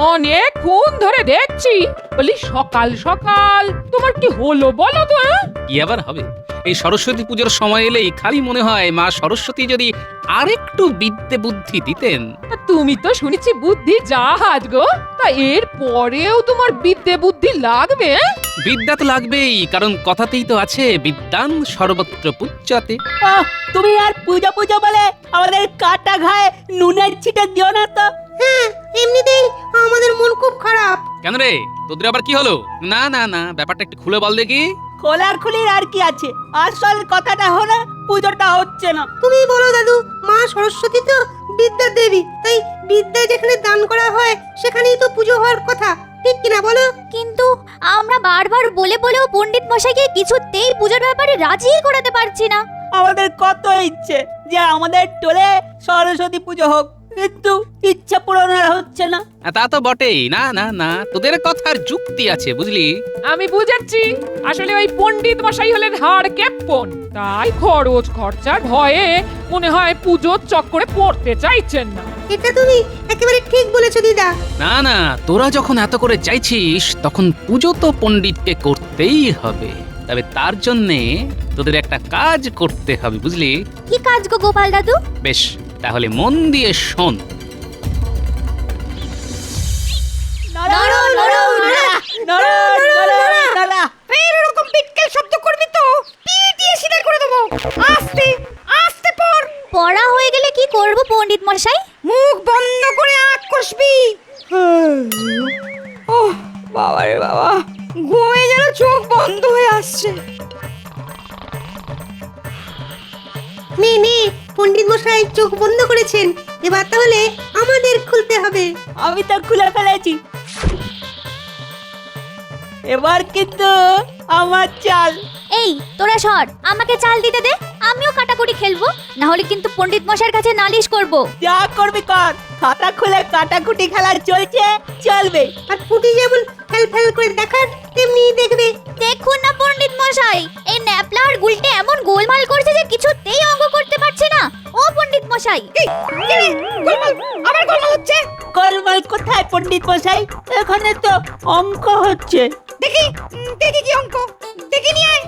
অনেকক্ষণ ধরে দেখছি। বলি সকাল সকাল তোমার কি হলো বলো তো? কি আবার হবে, এই সরস্বতী পুজোর সময় এলেই খালি মনে হয় মা সরস্বতী যদি আরেকটু বিদ্যে বুদ্ধি দিতেন। তুমি তো শুনেছি বুদ্ধি জাহাজ গো, তা এর পরেও তোমার বিদ্যে বুদ্ধি লাগবে? বিদ্যা তো লাগবেই, কারণ কথাতেই তো আছে বিদ্যান সর্বত্র পূজ্যতে। তুমি আর পূজা পূজা বলে আমাদের কাটা ঘায়ে নুনের ছিটে দিও না তো। হ্যাঁ, এমনিতেই আমাদের মন খুব খারাপ। কেন রে, তোদের আবার কি হলো? না না না, ব্যাপারটা একটু খুলে বল দেখি। খোলাখুলির আর কি আছে, আসল কথাটা হলো পুজোটা হচ্ছে না। তুমি বলো দাদু, মা সরস্বতী তো বিদ্যার দেবী, তাই বিদ্যা যেখানে দান করা হয় সেখানেই তো পুজো হওয়ার কথা, ঠিক কিনা বলো? কিন্তু আমরা বারবার বলে বলেও পণ্ডিত মশাইকে কিছুতেই পুজোর ব্যাপারে রাজি করাতে পারছি না। আমাদের কত ইচ্ছে যে আমাদের টোলে সরস্বতী পুজো হোক, কিন্তু ইচ্ছা পূরণ আর হচ্ছে না। তা তো বটেই। না না না, তোদের কথার যুক্তি আছে বুঝলি। আমি বুঝাচ্ছি, আসলে ওই পণ্ডিত মশাই হলেন হাড় ক্যাপ্পন, তাই খরচ খরচার ভয়ে মনে হয় পুজোর চক্করে পড়তে চাইছেন না। এটা তুমি একেবারে ঠিক বলেছো দিদা। না না, তোরা যখন এত করে চাইছিস তখন পুজো তো পণ্ডিতকে করতেই হবে। তবে তার জন্যে তোদের একটা কাজ করতে হবে বুঝলি। কি কাজ গো গোপাল দাদু? বেশ, তাহলে মন দিয়ে শোন। এরকম পিটকেল শব্দ করবি তো পিটিয়ে সিধা করে দেবো। আস্তে আস্তে পড়। পড়া হয়ে গেলে কি করব পণ্ডিত মশাই? মুখ বন্ধ করে আঁক কষবি। ওহ বাবা রে বাবা, ঘুমে যেন চোখ বন্ধ হয়ে আসছে। নে নে, পণ্ডিত মশাই চোখ বন্ধ করেছেন, এবার তাহলে আমাদের খুলতে হবে। আমি তো খুলে ফেলেছি, এবার কিন্তু আমার চাল। এই তোরা সর, আমাকে চাল দিতে দে, আমিও কাটাকুটি খেলবো, না হলে কিন্তু পণ্ডিত মশাইয়ের কাছে নালিশ করব। যা করবি কর, খাতা খুলে কাটাকুটি খেলা চলছে, চলবে। আর পুটি যেমন ফেল ফেল করে দেখার তেমনি দেখবে। দেখুন না পণ্ডিত মশাই, এই ন্যাপলা আর গুলটে এমন গোলমাল করছে যে কিছুতেই অঙ্ক করতে পারছে না। ও পণ্ডিত মশাই, আবার গোলমাল হচ্ছে। গোলমাল কোথায় পণ্ডিত মশাই? এখানে তো অঙ্ক হচ্ছে। দেখি দেখি কি অঙ্ক, দেখি নিয়ে আয়।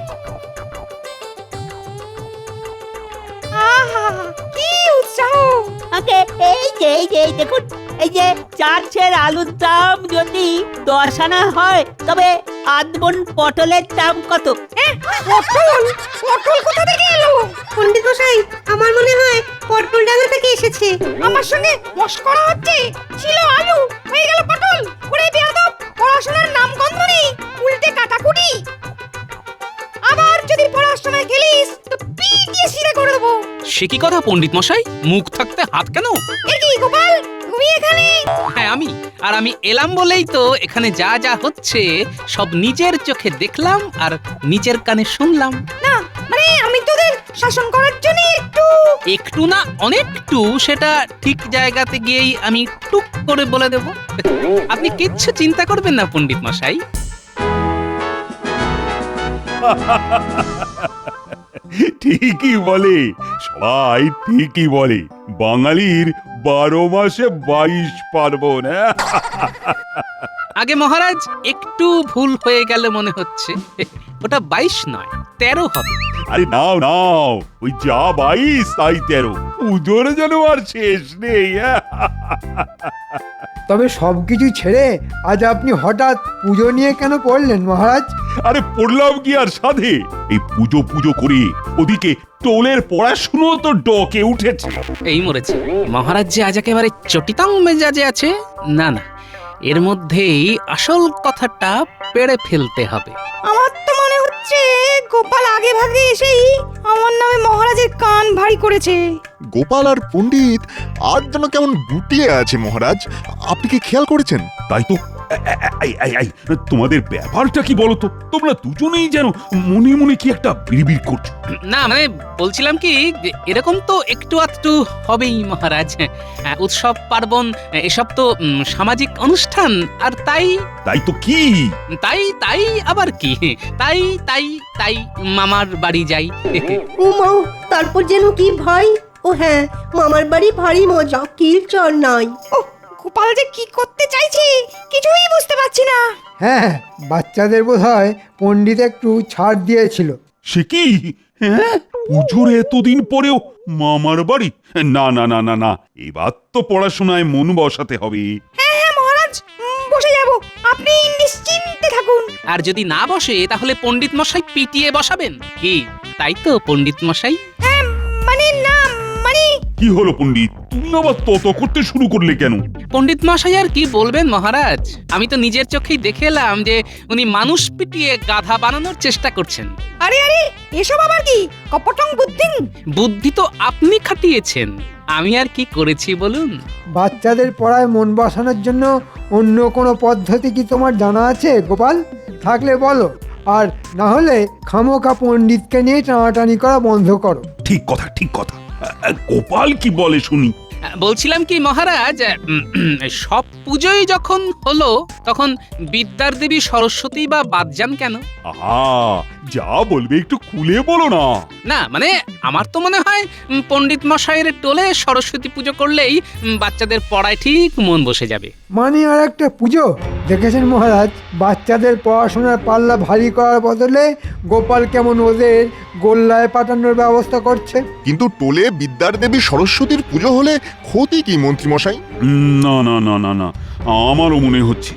আহা কি উৎসাহ! আগে এই দেখুন, এই যে 4 সের আলুর দাম যদি 10 আনা হয় তবে আধবন পটলের দাম কত? পটল পটল কোথা থেকে এলো? পণ্ডিত মশাই, আমার মনে হয় পটল ডাঙ্গা থেকে এসেছে। আমার সঙ্গে মশকরা হচ্ছে। ছিল আলু, হয়ে গেল পটল। ওরে বেয়াদব, পড়াশোনার নাম গন্ধ নেই, উল্টে কাটাকুটি। আবার যদি পড়াশোনায় গেলিস তো পিটিয়ে সিধা করে দেবো। সে কি কথা পণ্ডিত মশাই, মুখ থাকতে হাত কেন? এ কি গোপাল, তুমি এখানে? হ্যাঁ আমি, আর আমি এলাম বলেই তো এখানে যা যা হচ্ছে সব নিজের চোখে দেখলাম আর নিজের কানে শুনলাম। না মানে আমি তোদের শাসন করার জন্য একটু না অনেকটু, সেটা ঠিক জায়গাতে গিয়েই আমি টুক করে বলে দেব। আপনি কিচ্ছু চিন্তা করবেন না পণ্ডিত মশাই। ঠিকই বলে, সবাই ঠিকই বলে, বাঙালির 12 মাসে 22 পার্বণ। আগে মহারাজ একটু ভুল হয়ে গেল মনে হচ্ছে, ওটা 22 নয় 13 হবে। আরে নাও নাও, ওই যা 22 তাই 13, পুজোর যেন আর শেষ নেই। তবে সবকিছু ছেড়ে আজ আপনি হঠাৎ পুজো নিয়ে কেন পড়লেন মহারাজ? আরে পড়লাম কি আর সাধে, এই পুজো পুজো করে ওদিকে টোলের পড়াশুনো তো ডকে উঠেছে। এই মরেছে মহারাজ যে আজ একেবারে চটিতাং মেজাজে আছে। না না, এর মধ্যেই আসল কথাটা পেড়ে ফেলতে হবে। আমার তো মনে হচ্ছে গোপাল আগে ভাগে এসেই আমার নামে মহারাজের কান ভারী করেছে। গোপাল আর পণ্ডিত আজ যেন কেমন গুটিয়ে আছে মহারাজ, আপনি কি খেয়াল করেছেন? তাই তো, এই, তোমাদের ব্যাপারটা কি বলো তো? তোমরা দুজনেই যেন মনে মনে কি একটা বিড়বিড় করছো। না মানে বলছিলাম কি, যে এরকম তো একটু আধটু হবেই মহারাজ। উৎসব পার্বণ এসব তো সামাজিক অনুষ্ঠান, আর তাই তাই তো কি? তাই তাই আবার কি, তাই তাই তাই মামার বাড়ি যাই। ও মা, তারপর যেন কি ভাই। ও হ্যাঁ, মামার বাড়ি ভারী মজা, কিল চর নাই। ও গোপাল যে কি করতে চাইছে কিছুই বুঝতে পারছি না। হ্যাঁ, বাচ্চাদের বোধহয় পণ্ডিত একটু ছাড় দিয়েছিল। সে কি? হ্যাঁ, পুজোর এতদিন পরেও মামার বাড়ি? না না না না না, এবার তো পড়াশোনায় মন বসাতে হবে। হ্যাঁ হ্যাঁ মহারাজ, বসে যাব, আপনি নিশ্চিন্তে থাকুন। আর যদি না বসে তাহলে পণ্ডিত মশাই পিটিয়ে বসাবেন কি? তাই তো পণ্ডিত মশাই? হ্যাঁ মানে না, মানে কি হলো পণ্ডিত, তুমি আবার তত করতে শুরু করলে কেন? পণ্ডিত মশাই আর কি বলবেন মহারাজ, আমি তো নিজের চোখেই দেখে এলাম যে উনি মানুষ পিটিয়ে গাধা বানানোর চেষ্টা করছেন। আরে আরে, এসব আবার কি কপটং বুদ্ধি? বুদ্ধি তো আপনি খাটিয়েছেন, আমি আর কি করেছি বলুন? বাচ্চাদের পড়ায় মন বসানোর জন্য অন্য কোনো পদ্ধতি কি তোমার জানা আছে গোপাল? থাকলে বলো, আর না হলে খামোকা পণ্ডিতকে নিয়ে টানাটানি করা বন্ধ করো। ঠিক কথা, ঠিক কথা। গোপাল কি বলে শুনি। বলছিলাম কি মহারাজ, সব পুজোই যখন হলো তখন বিদ্যার দেবী সরস্বতী বা বাদ যান কেন? আহা, যা বলবে একটু খুলে বলো না। না মানে আমার তো মনে হয় পণ্ডিত মশাইয়ের টোলে সরস্বতী পুজো করলেই বাচ্চাদের পড়ায় ঠিক মন বসে যাবে। মানে আর একটা পুজো? দেখেছেন মহারাজ, বাচ্চাদের পড়াশোনার পাল্লা ভারী করার বদলে গোপাল কেমন ওদের গোল্লায় পাঠানোর ব্যবস্থা করছে। কিন্তু টোলে বিদ্যার দেবী সরস্বতীর পুজো হলে ক্ষতি কি মন্ত্রীমশাই? না না না না না, আমারও মনে হচ্ছে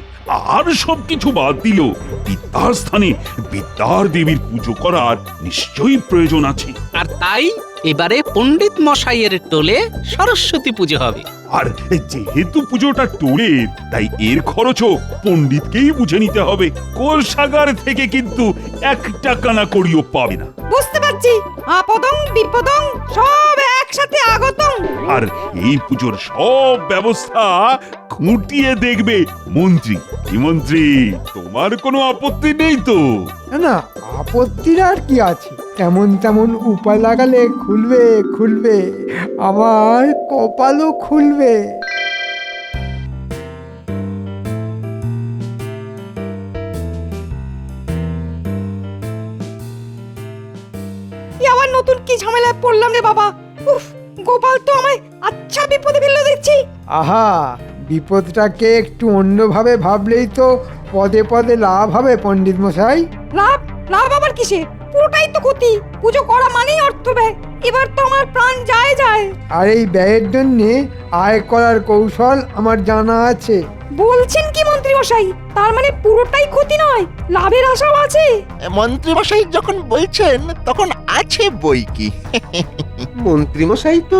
আর সবকিছু বাদ দিল বিদ্যার স্থানে বিদ্যার দেবীর পুজো করার নিশ্চয়ই প্রয়োজন আছে। আর তাই এবারে পণ্ডিত মশাইয়ের টোলে সরস্বতী পুজো হবে। আর যেহেতু পুজোটা টোলের, তাই এর খরচও পণ্ডিতকেই বুঝে নিতে হবে। কোষাগার থেকে কিন্তু 1 টাকা না করিও পাবে না। বুঝতে পারছি, আপদং বিপদং সব একসাথে আগতং। আর এই পুজোর সব ব্যবস্থা খুঁটিয়ে দেখবে মন্ত্রী। কি মন্ত্রী, তোমার কোনো আপত্তি নেই তো? না না, আপত্তির আর কি আছে, তেমন তেমন উপায় লাগালে খুলবে খুলবে, আমার কপালও খুলবে। আবার নতুন কি ঝামেলায় পড়লাম রে বাবা। উফ, গোপাল তো আমায় আচ্ছা বিপদে ফেললো দেখছি। আহা, বিপদটাকে একটু অন্যভাবে ভাবলেই তো পদে পদে লাভ হবে পণ্ডিত মশাই। লাভ? লাভ আবার কিসে? পুরোটাই তো ক্ষতি। পুজো করা মানেই অর্থ ব্যয়। এবার তো আমার প্রাণ যায় যায়। আর এই ব্যয়ের জন্যে আয় করার কৌশল আমার জানা আছে। বলছেন কি মন্ত্রী মশাই? তার মানে পুরোটাই ক্ষতি নয়, লাভের আশাও আছে? মন্ত্রীমশাই যখন বলছেন তখন আছে বই কি। মন্ত্রীমশাই তো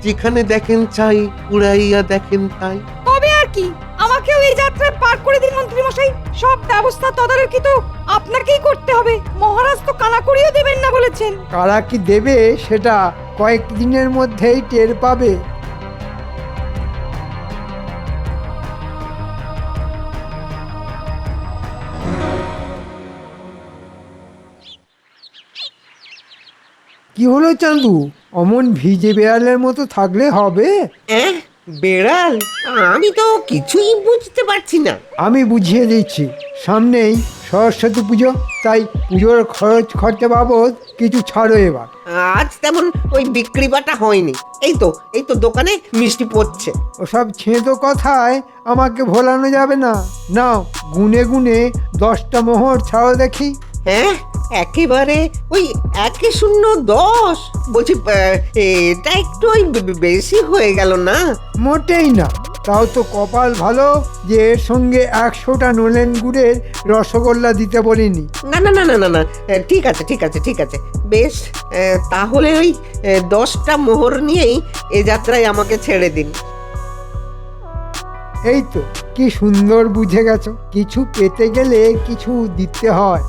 যেখানে দেখেন চাই উড়াইয়া দেখেন তাই। তবে আর কি, আমাকেও এই যাত্রায় পার করে দিন মন্ত্রী মশাই। সব ব্যবস্থা তদারকি তো আপনাকেই করতে হবে। মহারাজ তো কানাকড়িও দেবেন না বলেছেন। কারা কি দেবে সেটা কয়েকদিনের মধ্যেই টের পাবে। কি হলো চান্দু, অমন ভিজে বেড়ালের মতো থাকলে হবে? বেড়াল? আমি তো কিছুই বুঝতে পারছি না। আমি বুঝিয়ে দিচ্ছি, সামনেই সরস্বতী পুজো, তাই পুজোর খরচ খরচা বাবদ কিছু ছাড়ো এবার। আজ তেমন ওই বিক্রি বাটা হয়নি। এই তো দোকানে মিষ্টি পড়ছে। ওসব ছেঁতো কথায় আমাকে ভোলানো যাবে না। নাও, গুনে গুনে 10টা মোহর ছাড়ো দেখি। হ্যাঁ, একেবারে ওই 1-0-10। বলছি এটা একটু ওই বেশি হয়ে গেল না? মোটেই না, তাও তো কপাল ভালো যে এর সঙ্গে 100টা নলেন গুড়ের রসগোল্লা দিতে বলিনি। না না না না না না, ঠিক আছে ঠিক আছে ঠিক আছে, বেশ। তাহলে ওই 10টা মোহর নিয়েই এ যাত্রায় আমাকে ছেড়ে দিন। এই তো, কি সুন্দর বুঝে গেছো, কিছু পেতে গেলে কিছু দিতে হয়।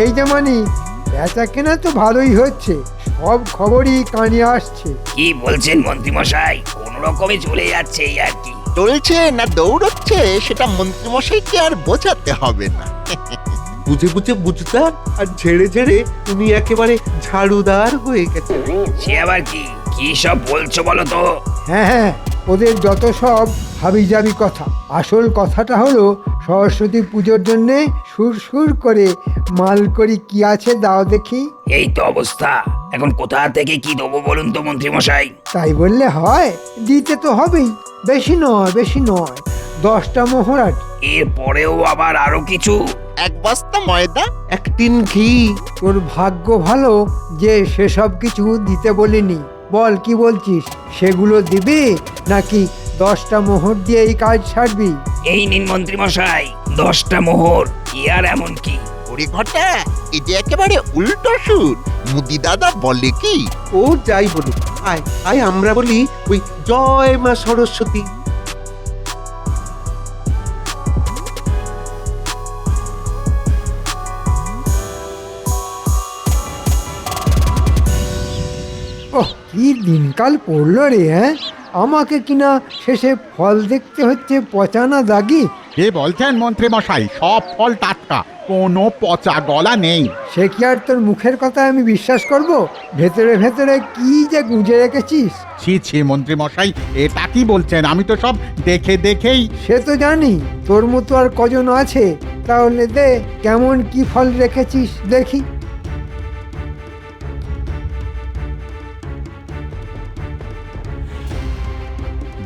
এই যেমনই বেচা কেনা তো ভালোই হচ্ছে, সব খবরই কানে আসছে। কি বলছেন মন্ত্রী মশাই? কোন রকমে চলে যাচ্ছে এই আর কি। চলছে না দৌড়চ্ছে সেটা মন্ত্রীমশাইকে আর বোঝাতে হবে না। বুঝে বুঝে বুঝদার আর ঝেড়ে ঝেড়ে তুমি একেবারে ঝাড়ুদার হয়ে গেছে। সে আবার কি? কি সব বলছো বলো তো? হ্যাঁ হ্যাঁ, ওদের যত সব হাবিজাবি কথা। আসল কথাটা হলো সরস্বতী পুজোর জন্যে সুর সুর করে মাল করি কি আছে দাও দেখি। এই তো অবস্থা, এখন কোথা থেকে কি দেবো বলুন তো মন্ত্রী মশাই? তাই বললে হয়, দিতে তো হবেই। বেশি নয়, বেশি নয়, 10টা মোহর আর কি। এর পরেও আবার আরো কিছু? এক বস্তা ময়দা, এক টিন ঘি। তোর ভাগ্য ভালো যে সেসব কিছু দিতে বলিনি। বল কি বলছিস, সেগুলো দিবি নাকি 10টা মোহর দিয়ে এই কাজ ছাড়বি? এই নিন মন্ত্রী মশাই, 10টা মোহর। কি আর এমন কি? ওরে ঘটা, এই যে একেবারে উল্টো সুর। মুদি দাদা বলে কি, ও যাই বলুক, আয় আয় আমরা বলি ওই জয় মা সরস্বতী। ওহ, কি দিনকাল পড়লো রে, হ্যাঁ? আমাকে কিনা শেষে ফল দেখতে হচ্ছে পচানা দাগি। কে বলছেন মন্ত্রী মশাই? সব ফল টাটকা, কোনো পচা গলা নেই। সে কি আর তোর মুখের কথা আমি বিশ্বাস করব? ভেতরে ভেতরে কি যে গুঁজে রেখেছিস। ছি ছি মন্ত্রী মশাই, এটা কি বলছেন? আমি তো সব দেখে দেখেই। সে তো জানি, তোর মতো আর কজন আছে। তাহলে দে, কেমন কি ফল রেখেছিস দেখি।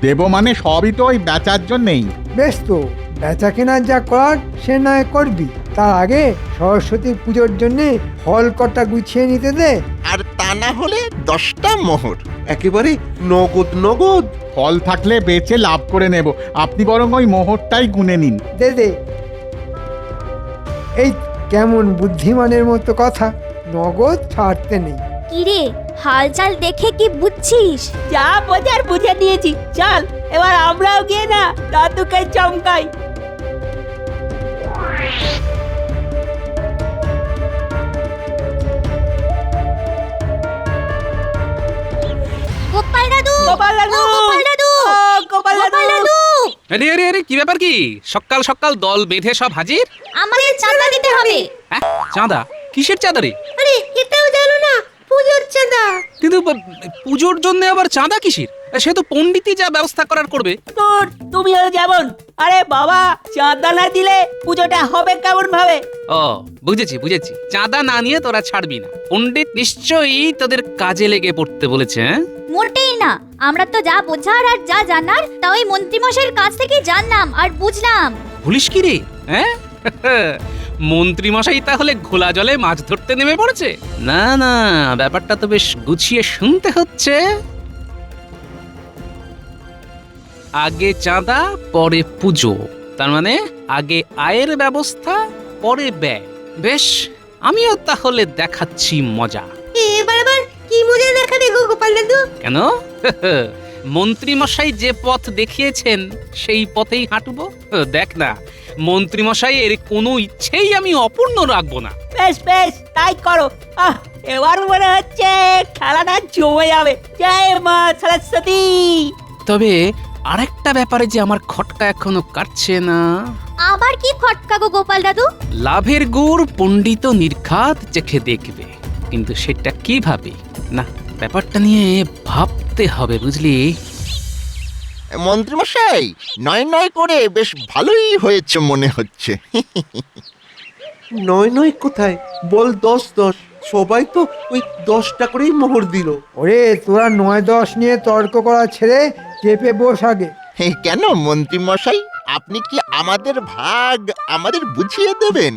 দেব মানে সবই তো ওই বেচার জন্যেই। বেশ, তো বেচা কেনা যা করার সে নয় করবি, তার আগে সরস্বতী পুজোর জন্যে ফল কটা গুছিয়ে নিতে দে। আর তা না হলে 10টা মোহর। একেবারে নগদ নগদ। ফল থাকলে বেচে লাভ করে নেব, আপনি বরং ওই মোহরটাই গুনে নিন। দে দে। এই কেমন বুদ্ধিমানের মতো কথা, নগদ ছাড়তে নেই। কিরে, হালচাল দেখে কি বুঝছিস? যা বোঝার বুঝে দিয়েছি, চল এবার আমরাও গিয়ে না দাদুকে চমকাই। গোপাল দাদু, গোপাল দাদু! ও গোপাল দাদু, ও, গোপাল দাদু! গোপাল দাদু, আরে আরে আরে, কি ব্যাপার? কি সকাল সকাল দল বেঁধে সব হাজির? আমাদের চাঁদা দিতে হবে। হ্যাঁ, চাঁদা? কিসের চাঁদা রে? আরে এটাও জানো না, পুজোর চাঁদা। কিন্তু পুজোর জন্য আবার চাঁদা কিসের? সে তো পণ্ডিতই যা ব্যবস্থা করার করবে। তোর তুমিও যেমন। আরে বাবা, চাঁদা না দিলে পুজোটা হবে কেমন ভাবে? ও, বুঝেছি বুঝেছি, চাঁদা না নিয়ে তোরা ছাড়বি না। পণ্ডিত নিশ্চয়ই তোদের কাজে লেগে পড়তে বলেছে। হ্যাঁ, মোটেই না, আমরা তো যা বোঝার আর যা জানার তা ওই মন্ত্রীমশাইয়ের কাছ থেকে জানলাম আর বুঝলাম। ভুলিস কি রে? হ্যাঁ, মন্ত্রী মশাই তাহলে ঘোলা জলে মাছ ধরতে নেমে পড়েছে? না না, ব্যাপারটা তো বেশ গুছিয়ে শুনতে হচ্ছে। আগে চাঁদা পরে পুজো, তার মানে আগে আয়ের ব্যবস্থা পরে ব্যয়। বেশ, আমিও তাহলে দেখাচ্ছি মজা। এবার আবার কি মজা দেখাবে গো গোপাল দাদু? কেন? মন্ত্রী মশাই যে পথ দেখিয়েছেন সেই পথেই হাঁটবো। দেখ না, মন্ত্রী মশাইয়ের কোনো ইচ্ছেই আমি অপূর্ণ রাখবো না। বেশ বেশ, তাই করো। এবার মনে হচ্ছে খেলাটা জমে যাবে। জয় মা সরস্বতী। তবে আরেকটা ব্যাপারে যে আমার খটকা এখনো কাটছে না। আবার কি খটকা গো গোপাল দাদু? লাভের গুড় পণ্ডিত নির্ঘাত চেখে দেখবে, কিন্তু সেটা কিভাবে? না, ব্যাপারটা নিয়ে ভাবতে হবে, বুঝলি? মন্ত্রী মশাই, নয় নয় করে বেশ ভালোই হয়েছে মনে হচ্ছে। নয় নয় কোথায়, বল 10-10। সবাই তো ওই 10টা করেই মোহর দিল। ওরে, তোরা 9-10 নিয়ে তর্ক করা ছেড়ে চেপে বস আগে। কেন মন্ত্রী মশাই, আপনি কি আমাদের ভাগ আমাদের বুঝিয়ে দেবেন?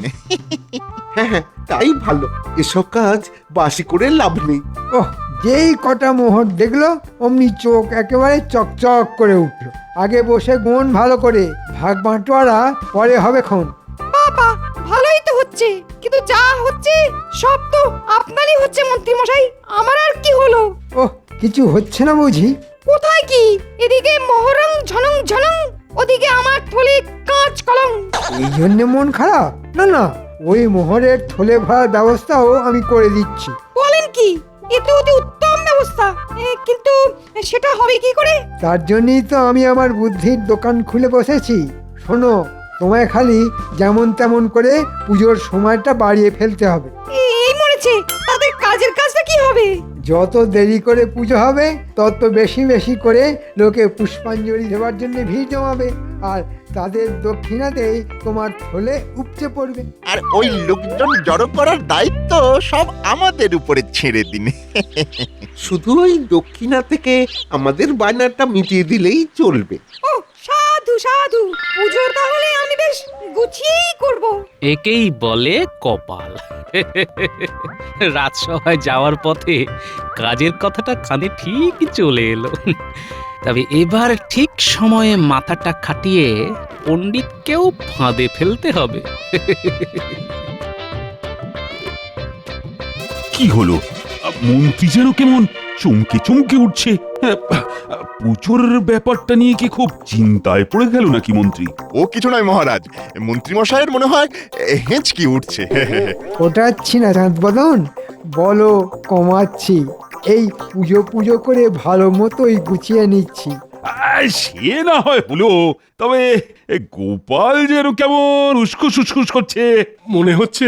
হ্যাঁ হ্যাঁ, তাই ভালো। এসব কাজ বাসি করে লাভ নেই। ওহ, যেই কটা মোহর দেখলো অমনি চোখ একেবারে চকচক করে উঠলো। আগে বসে গুণ ভালো করে, ভাগ বাঁটোয়ারা পরে হবে খন। বাবা, ভালোই তো হচ্ছে, কিন্তু যা হচ্ছে সব তো আপনারই হচ্ছে মন্ত্রী মশাই। আমার আর কি হলো? ওহ, কিছু হচ্ছে না বুঝি? কোথায় কি? এদিকে মোহরং ঝনং ঝনং, ওদিকে আমার থলে কাঁচ কলং। এই জন্য মন খারাপ? না না, ওই মোহরের থলে ভরার ব্যবস্থাও আমি করে দিচ্ছি। বলেন কি? এ তো অতি উত্তম ব্যবস্থা, কিন্তু সেটা হবে কি করে? তার জন্যই তো আমি আমার বুদ্ধির দোকান খুলে বসেছি। শোনো, তোমায় খালি যেমন তেমন করে পুজোর সময়টা বাড়িয়ে ফেলতে হবে। এই মরেছে, তাদের কাজের কাজটা কি হবে? যত দেরি করে পুজো হবে তত বেশি বেশি করে লোকে পুষ্পাঞ্জলি দেওয়ার জন্য ভিড় জমাবে, আর তাদের দক্ষিণাতেই তোমার থলে উপচে পড়বে। আর ওই লোকজন জড়ো করার দায়িত্ব সব আমাদের উপরে ছেড়ে দিন। শুধু ওই দক্ষিণা থেকে আমাদের বায়নাটা মিটিয়ে দিলেই চলবে। ও সাধু সাধু, পুজো তাহলে আমি বেশ গুছিয়েই করব। একেই বলে কপাল। রাজসভায় যাওয়ার পথে কাজের কথাটা কানে ঠিক চলে এলো। তবে এবার ঠিক সময়ে মাথাটা খাটিয়ে পণ্ডিতকেও ফাঁদে ফেলতে হবে। কি হলো? মন্ত্রী যেন কেমন চমকে চমকে উঠছে। পুজোর ব্যাপারটা নিয়ে কি খুব চিন্তায় পড়ে গেল নাকি মন্ত্রী? ও কিছু নয় মহারাজ, মন্ত্রী মশাইয়ের মনে হয় হেঁচকি উঠছে। ওটাচ্ছি না চাঁদ বদন, বলো কমাচ্ছি। এই পুজো পুজো করে ভালো মতোই গুছিয়ে নিচ্ছি। সে না হয় হলো, তবে গোপাল যেন কেমন উস্কুস উস্কুস করছে। মনে হচ্ছে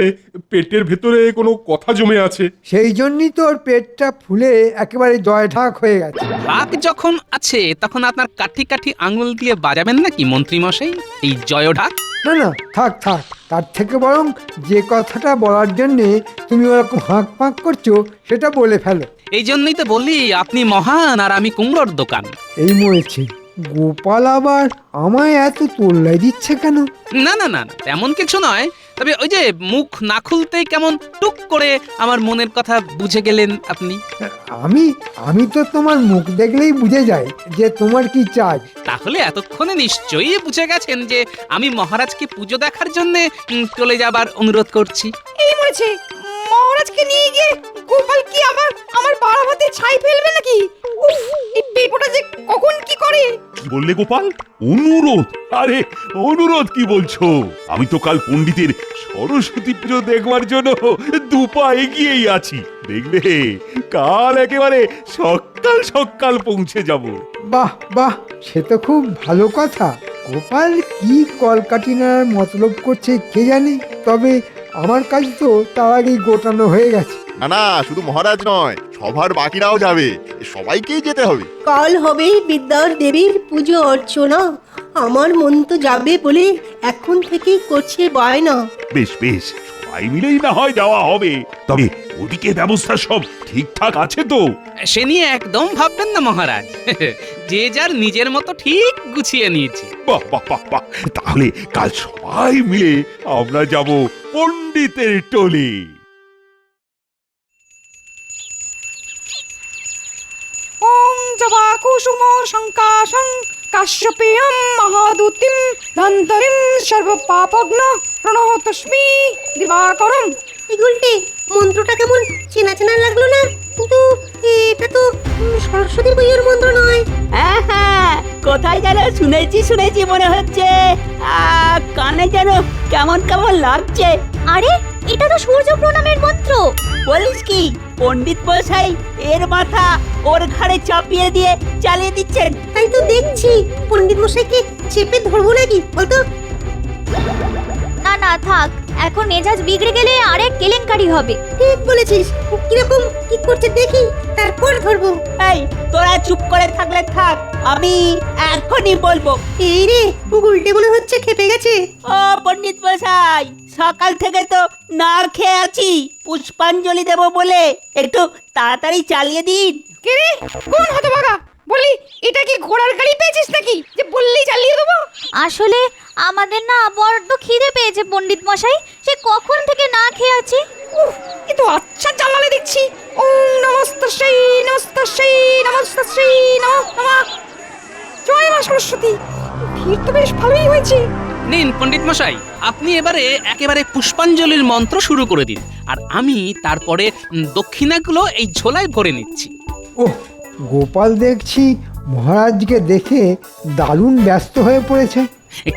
পেটের ভেতরে কোনো কথা জমে আছে। সেই জন্যই তো ওর পেটটা ফুলে একেবারে জয় ঢাক হয়ে গেছে। ভাগ যখন আছে তখন আপনার কাঠি কাঠি আঙুল দিয়ে বাজাবেন নাকি মন্ত্রী মশাই এই জয়ঢাক? না না, থাক থাক, তার থেকে বরং যে কথাটা বলার জন্যে তুমি ওরকম হাঁক পাঁক করছো সেটা বলে ফেলো। এই জন্যই তো বলি আপনি মহান আর আমি কুমড়োর দোকান। এই মরেছে, গোপাল আবার আমায় এত তোল্লাই দিচ্ছে কেন? না না না না, তেমন কিছু নয়। তবে ওই যে মুখ না খুলতেই কেমন টুক করে আমার মনের কথা বুঝে গেলেন আপনি। আমি তো তোমার মুখ দেখলেই বুঝে যাই যে তোমার কি চাই। তাহলে এতক্ষণে নিশ্চয়ই বুঝে গেছেন যে আমি মহারাজকে পুজো দেখার জন্য চলে যাবার অনুরোধ করছি। এই মরেছে, মহারাজকে নিয়ে গিয়ে গোপাল কি আমার বাড়াবাতে ছাই ফেলবে নাকি? উফ, এই পেপোটা যে কখন কি করে। কি বললে গোপাল? অনুরোধ? আরে অনুরোধ কি বলছো? আমি তো কাল পণ্ডিতের সরস্বতী পুজো দেখবার জন্য দুপা এগিয়েই আছি। দেখবে কাল একেবারে সকাল সকাল পৌঁছে যাব। বাহ বাহ, সে তো খুব ভালো কথা। গোপাল কি কলকাটিনার মতলব করছে কে জানে, তবে আমার কাজ তো তার আগেই গোটানো হয়ে গেছে। না না, শুধু মহারাজ নয়, সভার বাকিরাও যাবে, সবাইকেই যেতে হবে। কাল হবে বিদ্যার দেবীর পুজো অর্চনা, আমার মন তো যাবে বলে এখন থেকেই করছে বায়না। বেশ বেশ, সবাই মিলেই না হয় যাওয়া হবে। তবে ওদিকে ব্যবস্থা সব ঠিকঠাক আছে তো? সে নিয়ে একদম ভাববেন না মহারাজ। যে যার নিজের মতো ঠিক গুছিয়ে নিয়েছে। বাহ বাহ বাহ বাহ, তাহলে কাল সবাই মিলে আমরা যাব পণ্ডিতের টলি। ওম জবা কুসুম শঙ্কাশং কাশ্যপেয়ম মহাদূতিম ধন্তরিম সর্বপাপগ্ন প্রণতস্মি দিবাকরম। এগুলটে মন্ত্রটা কেমন চেনা চেনা লাগলো না? কিন্তু এটা তো সরস্বতী পুজোর মন্ত্র নয়। হ্যাঁ হ্যাঁ, কোথায় যেন শুনেছি মনে হচ্ছে। কানে যেন কেমন কেমন লাগছে। আরে এটা তো সূর্য প্রণামের মন্ত্র। বলিস কি, পণ্ডিত মশাই এর মাথা ওর ঘাড়ে চাপিয়ে দিয়ে চালিয়ে দিচ্ছেন? তাই তো দেখছি। পণ্ডিত মশাইকে চেপে ধরবো নাকি বলতো? না না থাক, এখন মেজাজ বিগড়ে গেলে আরেক কেলেঙ্কারি হবে। ঠিক বলেছিস। কিরকম কি করছে দেখি, তারপর ধরবো। এই তোরা চুপ করে থাকলে থাক, আমি এখনই বলবো। এই রে, গুলটে মনে হচ্ছে খেপে গেছে। ও পণ্ডিত মশাই, সকাল থেকে তো না খেয়ে আছি, পুষ্পাঞ্জলি দেব বলে একটু তাড়াতাড়ি চালিয়ে দিন। কে রে, কোন হতভাগা? বলি এটা কি ঘোড়ার গাড়ি পেয়েছিস নাকি যে বললেই চালিয়ে দেবো? আসলে আমাদের না বড্ড খিদে পেয়েছে পণ্ডিত মশাই, সে কখন থেকে না খেয়ে আছি। উফ, এ তো আচ্ছা জ্বালালে দেখছি। ওম নমস্তস্যৈ নমস্তস্যৈ নমস্তস্যৈ নমঃ নমঃ। জয় মা সরস্বতী। ভিড় তো বেশ ভালোই হয়েছে। নিন পণ্ডিত মশাই, আপনি একেবারে পুষ্পাঞ্জলির মন্ত্র শুরু করে দিন, আর আমি তারপরে দক্ষিণাগুলো এই ঝোলায় ভরে নিচ্ছি। ওহ, গোপাল দেখছি মহারাজকে দেখে দারুণ ব্যস্ত হয়ে পড়েছে।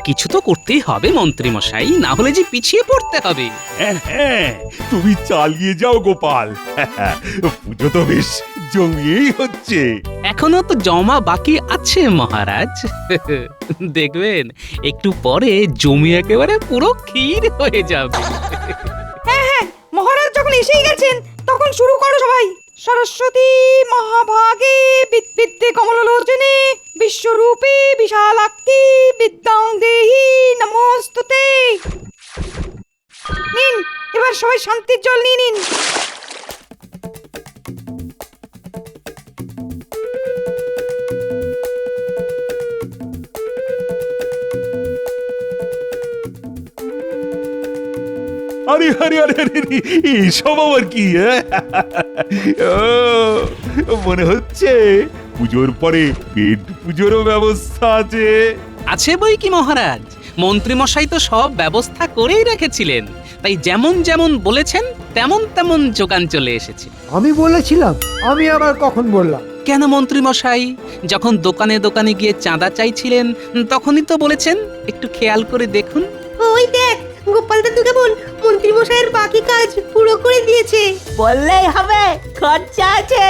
কিছু তো করতেই হবে মন্ত্রী মশাই, না হলে যে পিছিয়ে পড়তে হবে। হ্যাঁ, তুমি চালিয়ে যাও গোপাল। পুজো তো বেশ জমিয়েই হচ্ছে। এখনো তো জমা বাকি আছে মহারাজ। দেখবেন একটু পরে জমি একেবারে পুরো ক্ষীর হয়ে যাবে। হ্যাঁ হ্যাঁ, মহারাজ যখন এসেই গেছেন তখন শুরু করো সবাই। সরস্বতী মহাভাগে বিদ্যে কমলোচনে বিশ্বরূপে বিশালাক্ষী বিদ্যাং দেহি নমস্তুতে। নিন, এবার সবাই শান্তির জল নিয়ে নিন। আরে আরে আরে আরে আরে, এসব আবার কি ও, মনে হচ্ছে পুজোর পরে পেট পুজোরও ব্যবস্থা আছে। আছে বই কি মহারাজ, মন্ত্রীমশাই তো সব ব্যবস্থা করেই রেখেছিলেন, তাই যেমন যেমন বলেছেন তেমন তেমন যোগান চলে এসেছে। আমি বলেছিলাম? আমি আবার কখন বললাম? কেন মন্ত্রীমশাই, যখন দোকানে দোকানে গিয়ে চাঁদা চাইছিলেন তখনই তো বলেছেন একটু খেয়াল করে দেখুন। ওই দেখ, গোপাল দাদু কেমন মন্ত্রী মশাইয়ের বাকি কাজ পুরো করে দিয়েছে। বললেই হবে, খরচা আছে।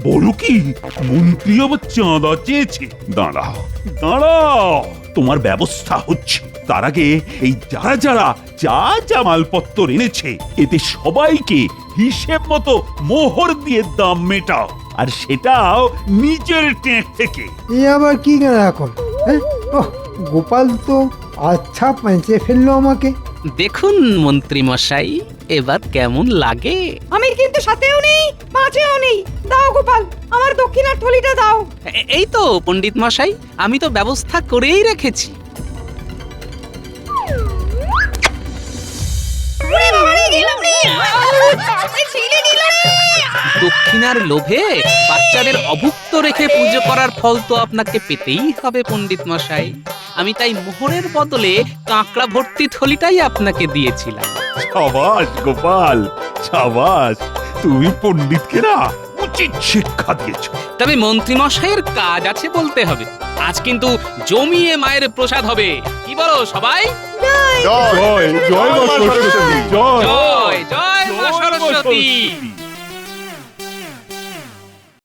বলো কি, মন্ত্রী আবার চাঁদা চেয়েছে? দাঁড়াও দাঁড়াও, তোমার ব্যবস্থা হচ্ছে। তার আগে এই যারা যারা যা যা মালপত্র এনেছে এতে সবাইকে হিসেব মতো মোহর দিয়ে দাম মেটাও, আর সেটাও নিজের ট্যাঙ্ক থেকে। এ আবার কি কেন এখন? ওহ, গোপাল তো আচ্ছা পেঁচে ফেললো আমাকে। দেখুন মন্ত্রীমশাই, এবার কেমন লাগে? আমি কিন্তু সাথেও নেই, মাঝেও নেই। দাও গোপাল, আমার দক্ষিণার থলিটা দাও। এই তো পণ্ডিত মশাই, আমি তো ব্যবস্থা করেই রেখেছি। দক্ষিণার লোভে বাচ্চাদের অভুক্ত রেখে পুজো করার ফল তো আপনাকে পেতেই হবে পণ্ডিত মশাই। আমি তাই মোহরের বদলে কাঁকড়া ভর্তি থলিটাই আপনাকে দিয়েছিলাম। সাবাস গোপাল, সাবাস, তুমি পণ্ডিতকে না উচিত শিক্ষা দিয়েছো। তবে মন্ত্রীমশাইয়ের কাজ আছে বলতে হবে। আজ কিন্তু জমিয়ে মায়ের প্রসাদ হবে, কি বলো সবাই? জয় জয় মা সরস্বতী, জয় জয় জয় মা সরস্বতী।